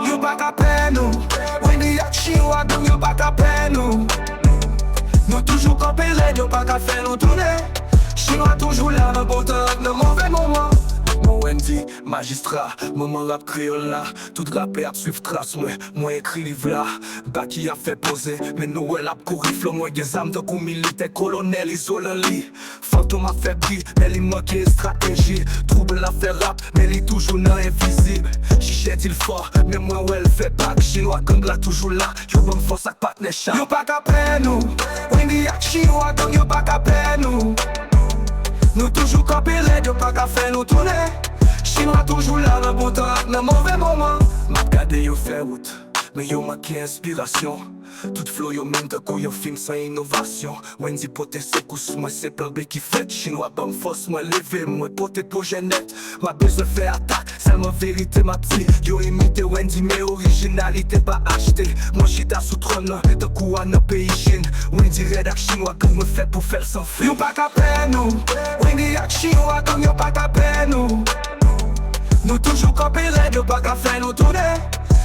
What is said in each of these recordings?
Yo pas qu'à peine nous, Wendy ak Chinwa gang yo pas qu'à peine nous. Nous toujours campé l'aide, yo pas qu'à faire nous tourner. Chinwa toujours là dans bon temps, dans mauvais moment. Mon Wendy, magistrat, maman rap créole là. Tout rappé a suivre trace, moi écrit livre là. Baki a fait poser, mais Noël a couru flot. Moi des âmes de coup militaire, colonel isolé lit. Fantôme a fait prix, mais il manquait stratégie. Trouble a fait rap, mais il toujours non invisible. Chichette il fort, mais moi ouais elle fait back. Chinwa gang là toujours là, yo bon force ak partner chat. Yo pas qu'à peine nous, Wendy ak Chinwa gang yo pas qu'à peine nous. Nous toujours campé l'aide, yo pas qu'à faire nous tourner. Chinwa toujours là dans bon temps, dans mauvais moment. M'a gardé yo fait route, mais yo manqué inspiration. Tout flow yo même de coup yo film sans innovation. Wendy pote secousse, moi c'est plan B qui fait. Chinwa bon force, moi levé, moi pote projet net. Ma besoin fait attaque, c'est ma vérité ma petite. Yo imité Wendy mais originalité pas acheté. Moi j'étais sous trône, de coup à nos pays Chine. Wendy red ak Chinwa comme me fait pour faire sans fil. Yo pas qu'à peine nous, Wendy ak Chinwa comme yo pas qu'à peine nous. Nous toujours campé l'aide, yo pas qu'à faire nous tourner.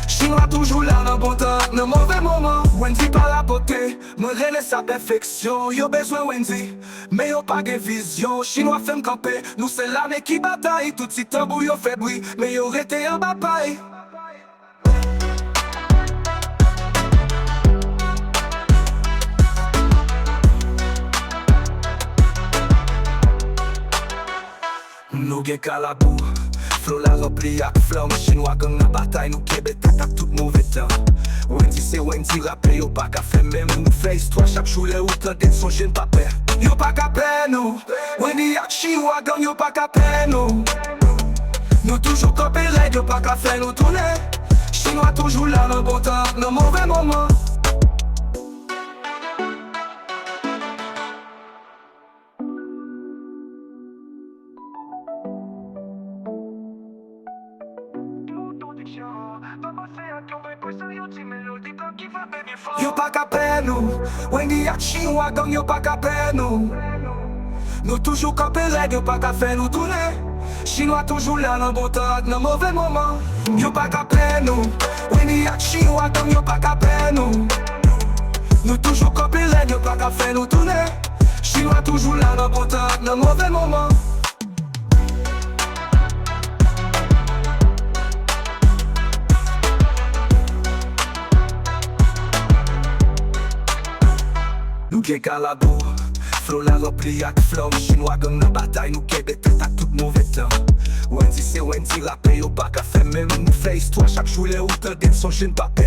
Chinwa toujours là dans bon temps, dans mauvais moment. Wendy par la beauté, me relève sa perfection. Yo besoin Wendy, mais yo pas de vision. Chinwa fait me camper, nous c'est l'armée qui bataille. Tout si tambour yo fait bruit, mais yo rete en bataille. Nous gen calabou, flow la rempli ak flamme. Chinwa gang la bataille, nous kebe tête ak tout mauvais temps. Wendy c'est Wendy rappé, yo pas qu'à faire même. Nous fait histoire chaque jour les routes d'être son jeune papa. Yo pas qu'à peine nous, Wendy ak Chinwa gang yo pas qu'à peine nous. Nous toujours campé l'aide, yo pas qu'à faire nous tourner. Chinwa toujours là dans bon temps, dans mauvais moment. Yo pas qu'à peine nous, Wendy ak Chinwa gang yo pas qu'à peine nous. Nous toujours campé l'aide, yo pas qu'à faire nous tourner. Chinwa toujours là dans bon temps, dans mauvais moment. Yo pas qu'à peine nous, Wendy ak Chinwa gang yo pas qu'à peine nous. Nous toujours campé l'aide, yo pas qu'à faire nous tourner. Chinwa toujours là dans bon temps, dans mauvais moment. Nous gen calabou, flow la rempli ak flamme. Chinwa gang la bataille, nous kebe tête ak tout mauvais temps. Wendy c'est Wendy rappé, yo pas qu'à faire même. Nous fait histoire chaque jour les routes d'être son jeune papa.